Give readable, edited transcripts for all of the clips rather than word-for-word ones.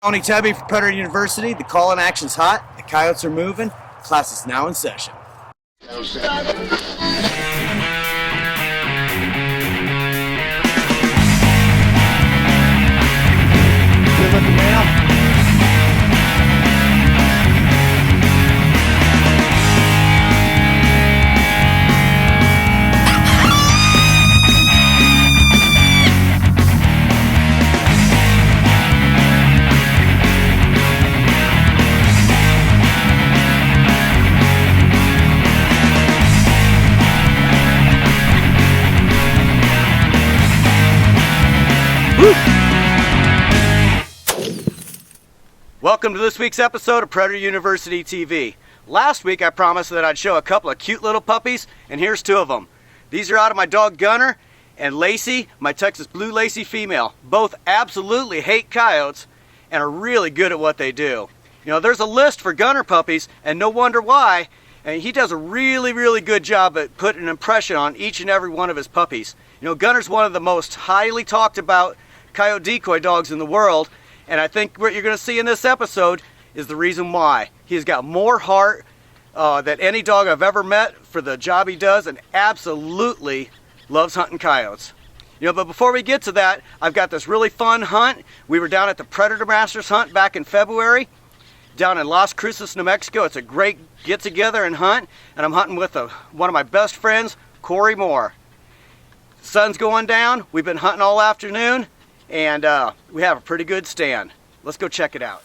Tony Tubby for Predator University. The call in action's hot. The coyotes are moving. Class is now in session. Good looking male. Welcome to this week's episode of Predator University TV. Last week I promised that I'd show a couple of cute little puppies, and here's two of them. These are out of my dog Gunner and Lacey, my Texas Blue Lacey female. Both absolutely hate coyotes and are really good at what they do. You know, there's a list for Gunner puppies, and no wonder why. And he does a really good job at putting an impression on each and every one of his puppies. You know, Gunner's one of the most highly talked about coyote decoy dogs in the world. And I think what you're going to see in this episode is the reason why. He's got more heart than any dog I've ever met for the job he does, and absolutely loves hunting coyotes. You know, but before we get to that, I've got this really fun hunt. We were down at the Predator Masters hunt back in February, down in Las Cruces, New Mexico. It's a great get-together and hunt, and I'm hunting with one of my best friends, Corey Moore. Sun's going down. We've been hunting all afternoon. And we have a pretty good stand. Let's go check it out.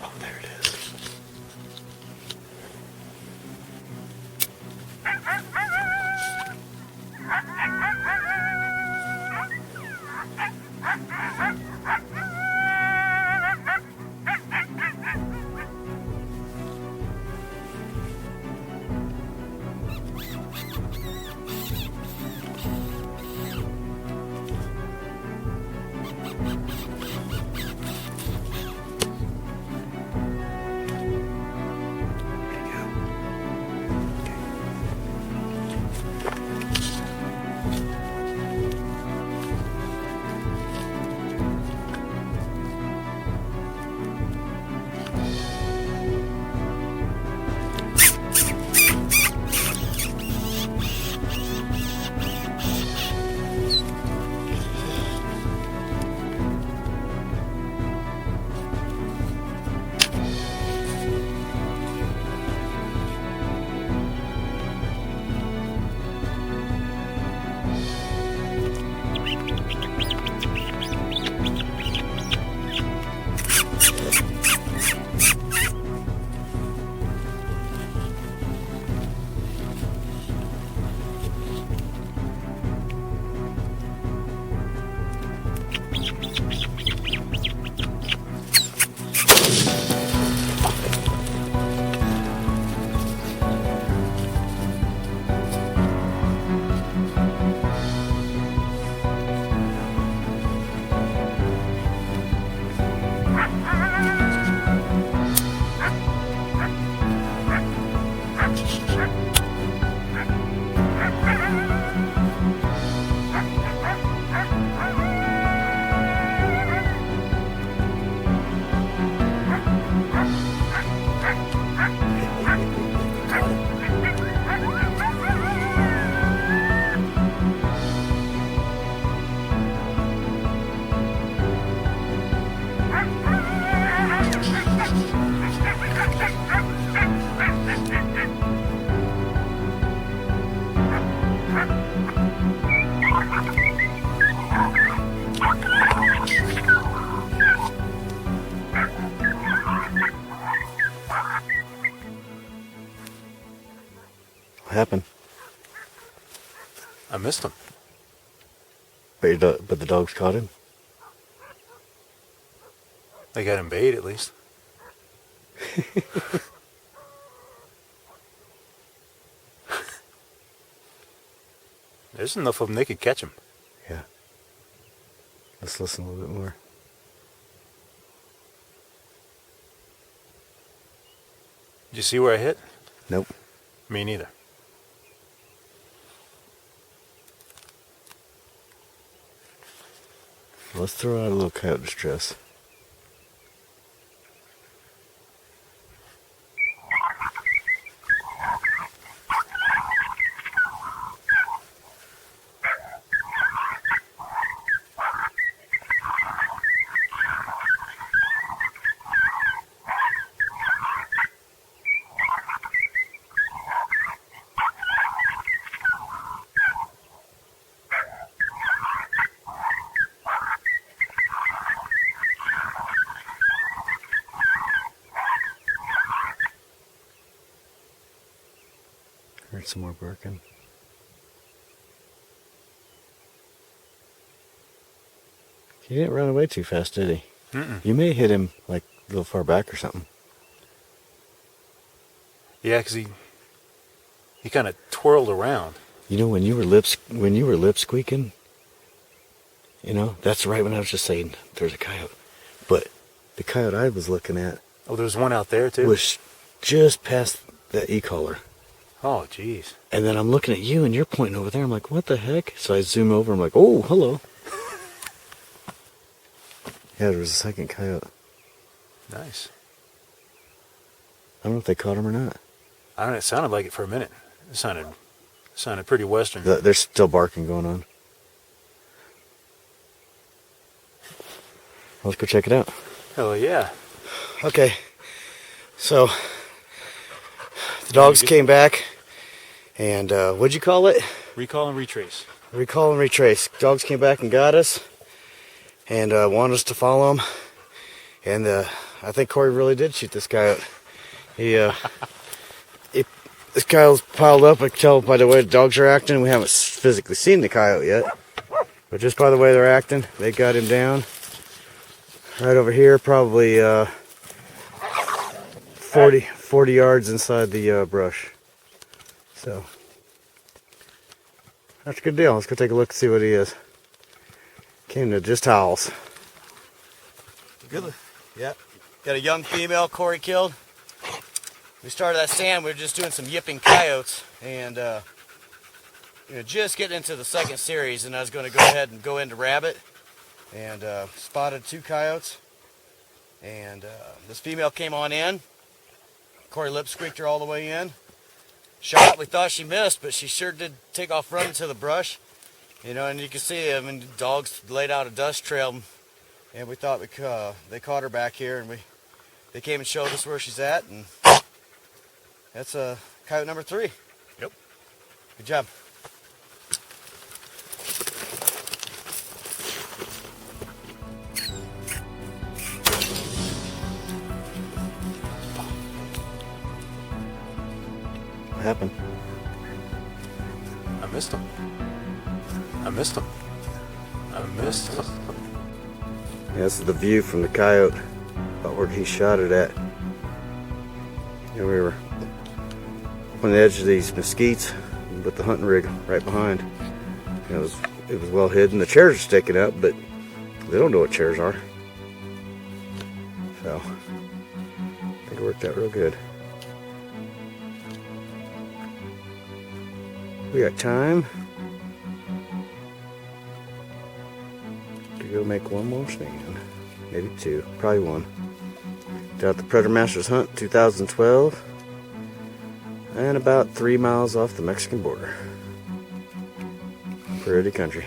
Oh, there it is. happened? I missed him. But, but the dogs caught him? They got him bait at least. There's enough of them they could catch him. Yeah. Let's listen a little bit more. Did you see where I hit? Nope. Me neither. Let's throw out a little coyote distress. Heard some more barking. He didn't run away too fast, did he? Mm-mm. You may hit him like a little far back or something. Yeah, because he kind of twirled around. You know, when you were lip squeaking, you know, that's right when I was just saying there's a coyote. But the coyote I was looking at Oh, there's one out there too? was just past that e-collar. Oh, jeez. And then I'm looking at you and you're pointing over there. I'm like, what the heck? So I zoom over. I'm like, oh, hello. Yeah, there was a second coyote. Nice. I don't know if they caught him or not. I don't know, it sounded like it for a minute. It sounded pretty western. There's still barking going on. Let's go check it out. Hell yeah. Okay. So, the dogs came back. And what'd you call it? Recall and retrace. Recall and retrace. Dogs came back and got us. And wanted us to follow them. And I think Corey really did shoot this coyote. This coyote's piled up. I can tell by the way the dogs are acting. We haven't physically seen the coyote yet. But just by the way they're acting, they got him down. Right over here, probably 40 yards inside the brush. So, that's a good deal. Let's go take a look and see what he is. Came to just howls. Good. Yep. Got a young female Corey killed. We started that stand. We were just doing some yipping coyotes, and just getting into the second series. And I was going to go ahead and go into rabbit, and spotted 2 coyotes. And this female came on in. Corey lip squeaked her all the way in. Shot. We thought she missed, but she sure did take off running to the brush. You know, and you can see, I mean, dogs laid out a dust trail, and we thought they caught her back here, and they came and showed us where she's at, and that's coyote number 3. Yep. Good job. What happened? I missed him. I missed him. Yeah, this is the view from the coyote, about where he shot it at. And we were on the edge of these mesquites with the hunting rig right behind. It was well hidden. The chairs are sticking up, but they don't know what chairs are. So, I think it worked out real good. We got time to go make one more stand, maybe 2, probably 1. Got the Predator Masters Hunt 2012, and about 3 miles off the Mexican border. Pretty country.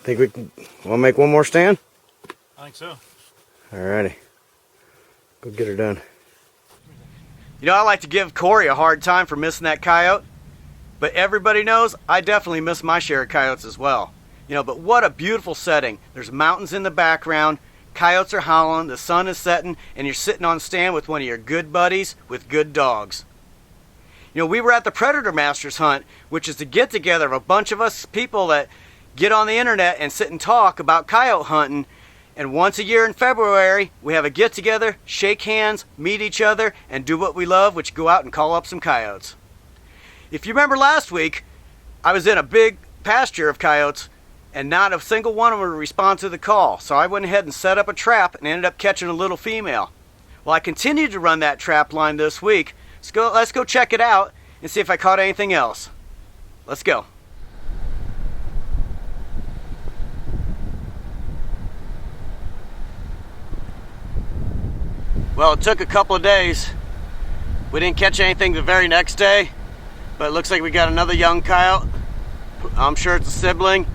Think we can want to make one more stand? I think so. Alrighty. Go get her done. You know, I like to give Corey a hard time for missing that coyote, but everybody knows I definitely miss my share of coyotes as well. But what a beautiful setting. There's mountains in the background, coyotes are howling, the sun is setting, and you're sitting on stand with one of your good buddies with good dogs. We were at the Predator Masters hunt, which is the get together of a bunch of us people that get on the internet and sit and talk about coyote hunting. And once a year in February, we have a get together, shake hands, meet each other, and do what we love, which go out and call up some coyotes. If you remember last week, I was in a big pasture of coyotes and not a single one of them would respond to the call. So I went ahead and set up a trap and ended up catching a little female. Well, I continued to run that trap line this week. Let's go check it out and see if I caught anything else. Let's go. Well, it took a couple of days. We didn't catch anything the very next day, but it looks like we got another young coyote. I'm sure it's a sibling,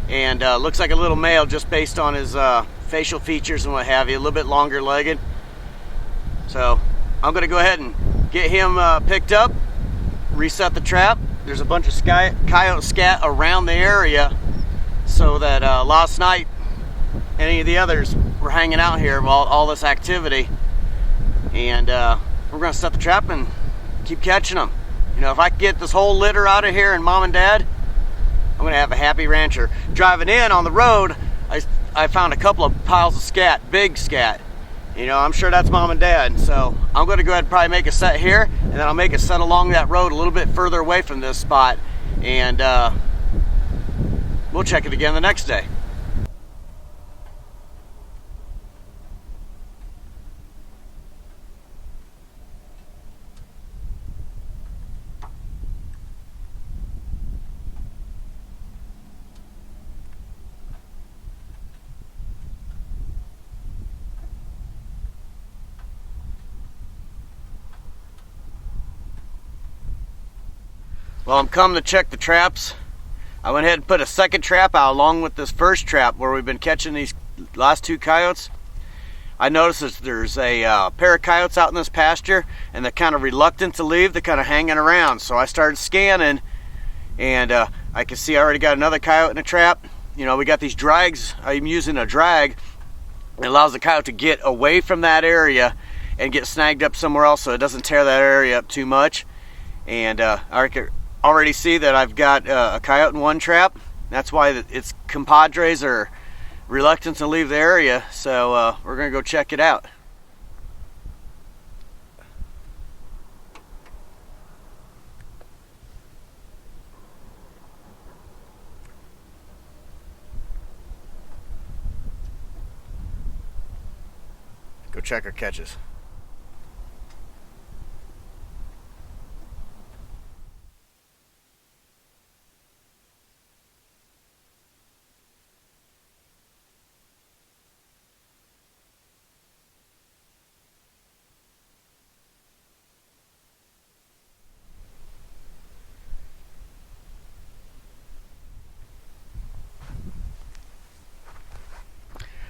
and looks like a little male just based on his facial features and what have you, a little bit longer legged. So I'm gonna go ahead and get him picked up, reset the trap. There's a bunch of coyote scat around the area, so that last night any of the others were hanging out here while all this activity. And we're gonna set the trap and keep catching them. If I can get this whole litter out of here and mom and dad, I'm gonna have a happy rancher. Driving in on the road, I found a couple of piles of scat, big scat. I'm sure that's mom and dad. So I'm gonna go ahead and probably make a set here, and then I'll make a set along that road a little bit further away from this spot, and we'll check it again the next day. Well, I'm coming to check the traps. I went ahead and put a second trap out along with this first trap where we've been catching these last two coyotes. I noticed that there's a pair of coyotes out in this pasture, and they're kind of reluctant to leave. They're kind of hanging around. So I started scanning, and I can see I already got another coyote in a trap. We got these drags. I'm using a drag. It allows the coyote to get away from that area and get snagged up somewhere else so it doesn't tear that area up too much. And I can already see that I've got a coyote in one trap. That's why its compadres are reluctant to leave the area. So we're gonna go check it out. Go check our catches.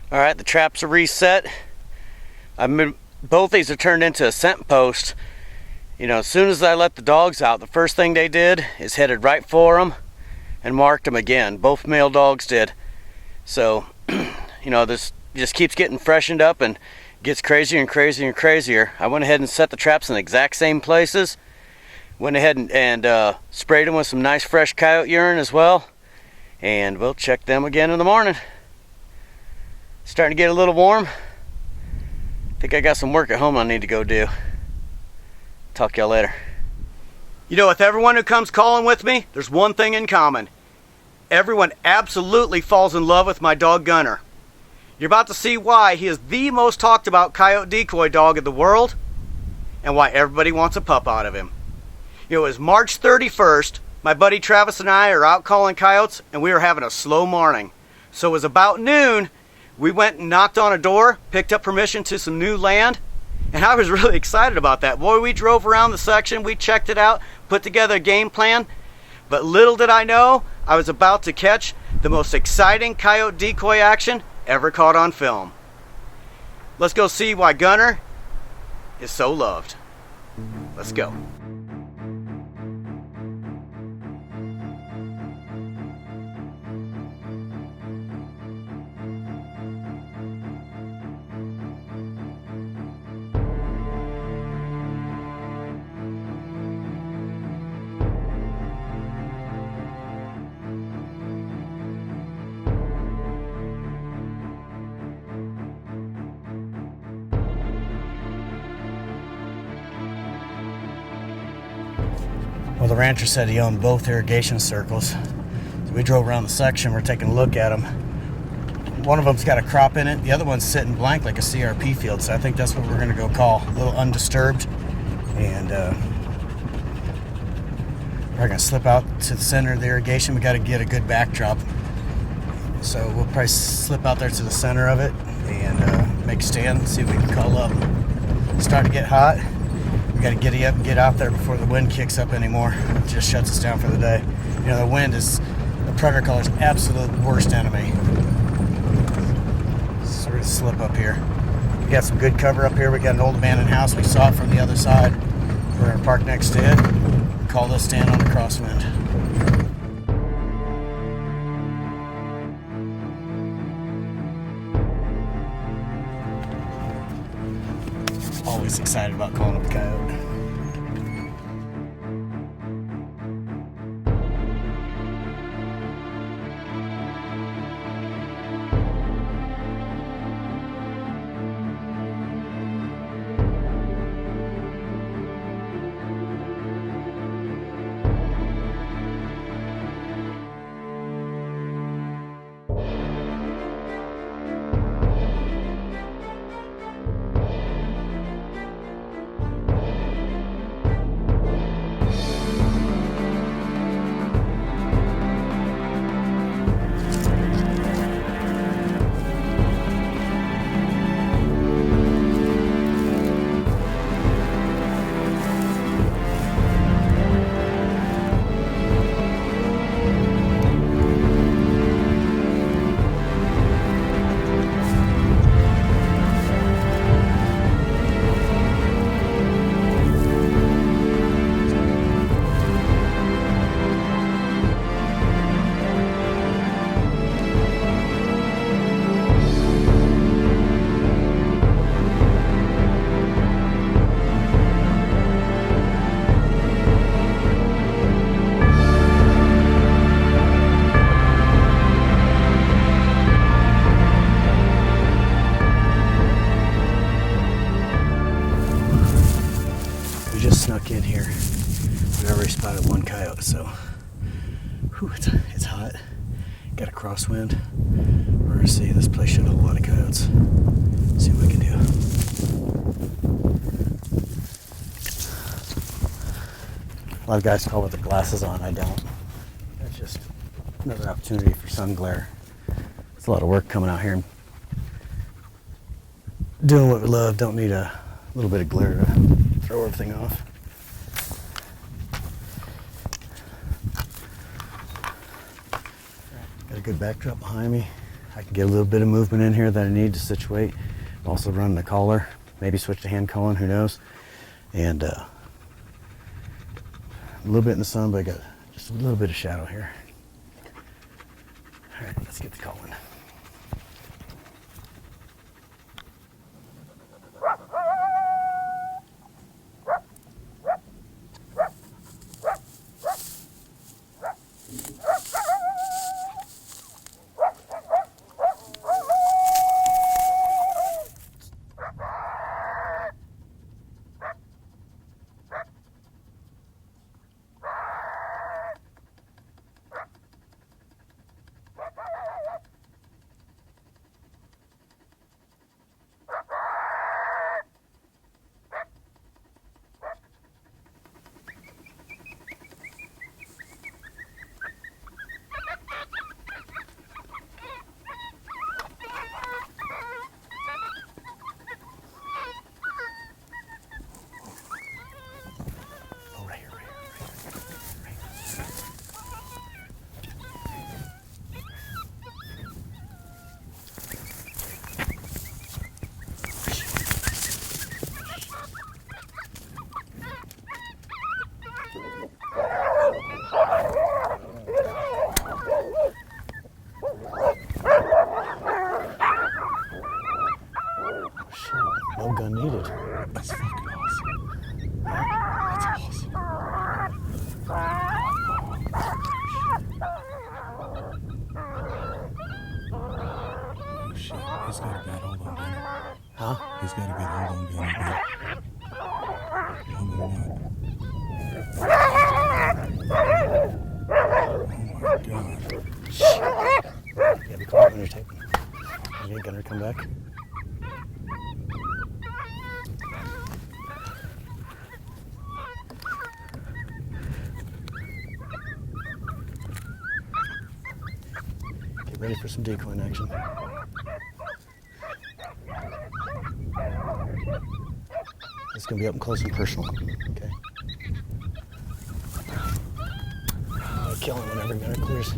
All right, the traps are reset. Both these are turned into a scent post. As soon as I let the dogs out, the first thing they did is headed right for them and marked them again. Both male dogs did. So, this just keeps getting freshened up and gets crazier and crazier and crazier. I went ahead and set the traps in the exact same places. Went ahead and sprayed them with some nice fresh coyote urine as well. And we'll check them again in the morning. Starting to get a little warm. I think I got some work at home I need to go do. Talk to y'all later. With everyone who comes calling with me, there's one thing in common. Everyone absolutely falls in love with my dog Gunner. You're about to see why he is the most talked about coyote decoy dog in the world, and why everybody wants a pup out of him. It was March 31st. My buddy Travis and I are out calling coyotes, and we were having a slow morning. So it was about noon. We went and knocked on a door, picked up permission to some new land, and I was really excited about that. Boy, we drove around the section, we checked it out, put together a game plan, but little did I know I was about to catch the most exciting coyote decoy action ever caught on film. Let's go see why Gunner is so loved. Let's go. Well, the rancher said he owned both irrigation circles. So we drove around the section. We're taking a look at them. One of them's got a crop in it. The other one's sitting blank like a CRP field. So I think that's what we're going to go call. A little undisturbed. And we're going to slip out to the center of the irrigation. We got to get a good backdrop. So we'll probably slip out there to the center of it and make a stand, see if we can call up. It's starting to get hot. We got to giddy up and get out there before the wind kicks up anymore. It just shuts us down for the day. You know, the wind is the predator caller's absolute worst enemy. So we're going to slip up here. We got some good cover up here. We got an old abandoned house. We saw it from the other side. We're going to park next to it. Call this stand on the crosswind. Always excited about calling up the coyote. Snuck in here. We already spotted one coyote, so whew, it's hot. Got a crosswind. We're gonna see. This place should hold a lot of coyotes. See what we can do. A lot of guys call with their glasses on. I don't. That's just another opportunity for sun glare. It's a lot of work coming out here and doing what we love. Don't need a little bit of glare to throw everything off. Got a good backdrop behind me. I can get a little bit of movement in here that I need to situate. Also run the collar, maybe switch to hand calling, who knows. And a little bit in the sun, but I got just a little bit of shadow here. All right, let's get the calling. No gun needed. That's fucking awesome. That's awesome. Oh shit, he's got a good hold on gun. Huh? He's got a good hold on gun. back. Get ready for some decoy action. It's going to be up and close and personal. Okay. I'll kill him whenever gunner clears.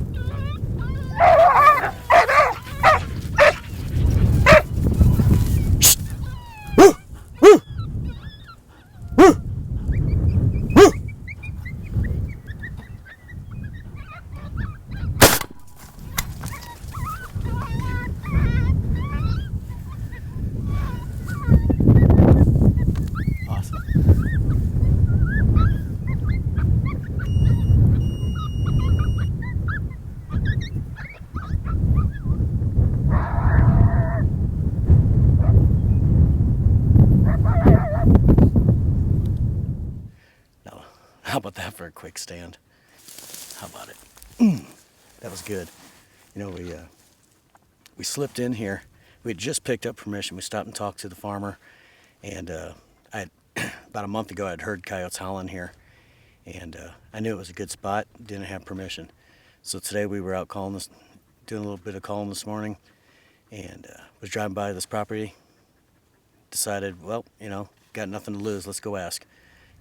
How about that for a quick stand? How about it? That was good. You know, we slipped in here. We had just picked up permission. We stopped and talked to the farmer, and about a month ago I'd heard coyotes howling here, and I knew it was a good spot. Didn't have permission, so today we were out calling this, doing a little bit of calling this morning, and was driving by this property. Decided, well, you know, got nothing to lose. Let's go ask.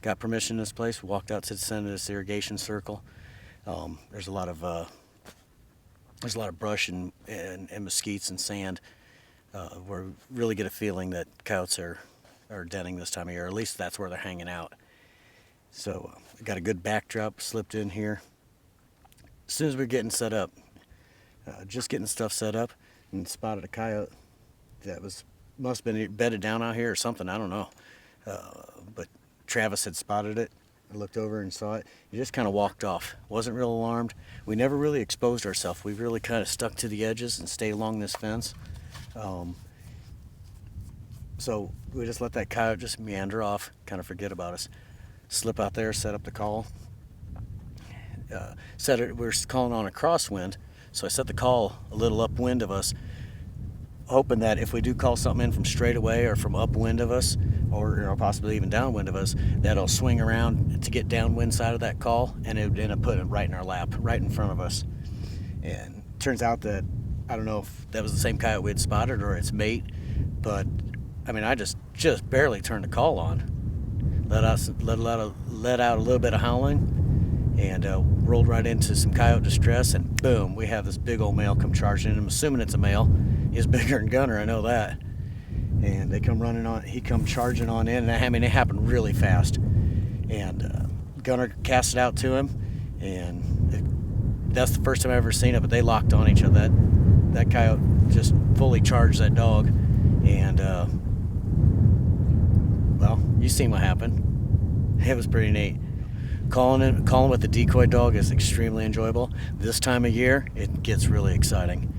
Got permission in this place. Walked out to the center of this irrigation circle. There's a lot of brush and mesquites and sand. We really get a feeling that coyotes are denning this time of year. Or at least that's where they're hanging out. So got a good backdrop. Slipped in here. As soon as we're getting set up, just getting stuff set up, and spotted a coyote that must have been bedded down out here or something. I don't know, but Travis had spotted it. I looked over and saw it. He just kind of walked off. Wasn't real alarmed. We never really exposed ourselves. We really kind of stuck to the edges and stayed along this fence. So we just let that coyote just meander off, kind of forget about us. Slip out there, set up the call. We're calling on a crosswind, so I set the call a little upwind of us, hoping that if we do call something in from straight away or from upwind of us, or possibly even downwind of us, that'll swing around to get downwind side of that call, and it would end up putting it right in our lap, right in front of us. And turns out that, I don't know if that was the same coyote we had spotted or its mate, but I mean, I just barely turned the call on, let out a little bit of howling, and rolled right into some coyote distress, and boom, we have this big old male come charging in. I'm assuming it's a male. He's bigger than Gunner, I know that. And they come running on, he come charging on in, and I mean, it happened really fast. And Gunner cast it out to him, and that's the first time I've ever seen it, but they locked on each other. That coyote just fully charged that dog, and well, you seen what happened. It was pretty neat. Calling with the decoy dog is extremely enjoyable. This time of year, it gets really exciting.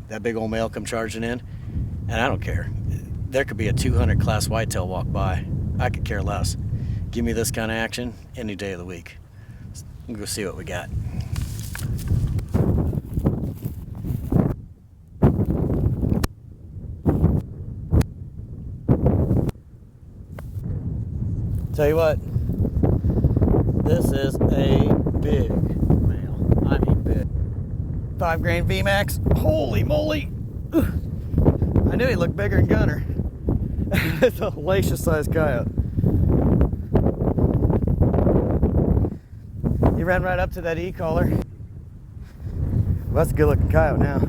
That big old male come charging in, and I don't care. There could be a 200 class whitetail walk by. I could care less. Give me this kind of action any day of the week. Let's go see what we got. Tell you what, this is a big male. I mean big. 5 grain VMAX. Holy moly! I knew he looked bigger than Gunner. It's a hellacious sized coyote. He ran right up to that E-collar. Well, that's a good looking coyote now.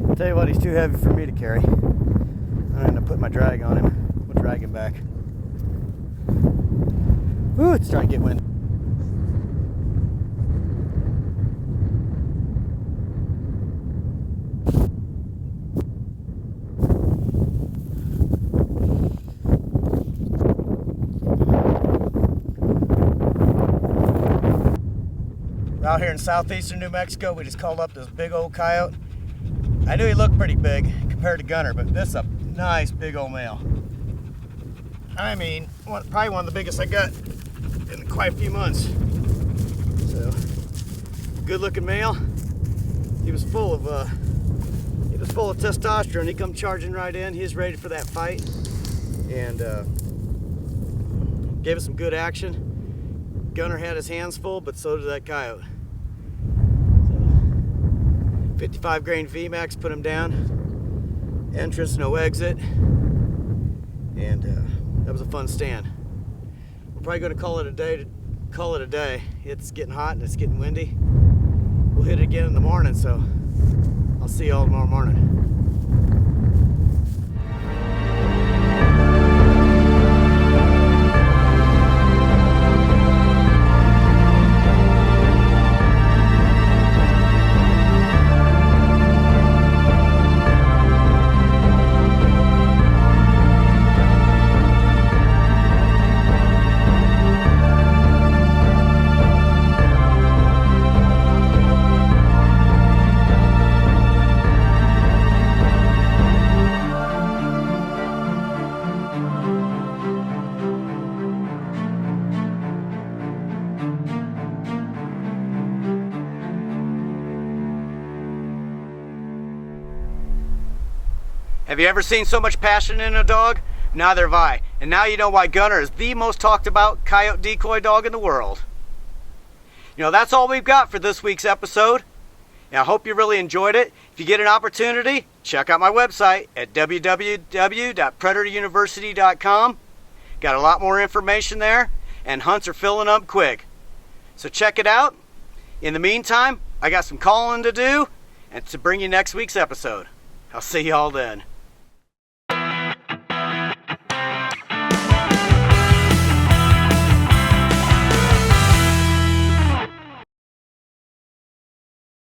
I'll tell you what, he's too heavy for me to carry. I'm going to put my drag on him. We'll drag him back. Ooh, it's starting to get wind. We're out here in southeastern New Mexico. We just called up this big old coyote. I knew he looked pretty big compared to Gunner, but this is a nice big old male. I mean, probably one of the biggest I got in quite a few months. So, good looking male. he was full of testosterone. He come charging right in. He was ready for that fight, and gave us some good action. Gunner had his hands full, but so did that coyote. So, 55 grain VMAX put him down. Entrance, no exit, and that was a fun stand. We're probably going to call it a day. It's getting hot and it's getting windy. We'll hit it again in the morning, so I'll see y'all tomorrow morning. Have you ever seen so much passion in a dog? Neither have I. And now you know why Gunner is the most talked about coyote decoy dog in the world. You know, that's all we've got for this week's episode. And I hope you really enjoyed it. If you get an opportunity, check out my website at www.predatoruniversity.com. Got a lot more information there, and hunts are filling up quick. So check it out. In the meantime, I got some calling to do and to bring you next week's episode. I'll see y'all then.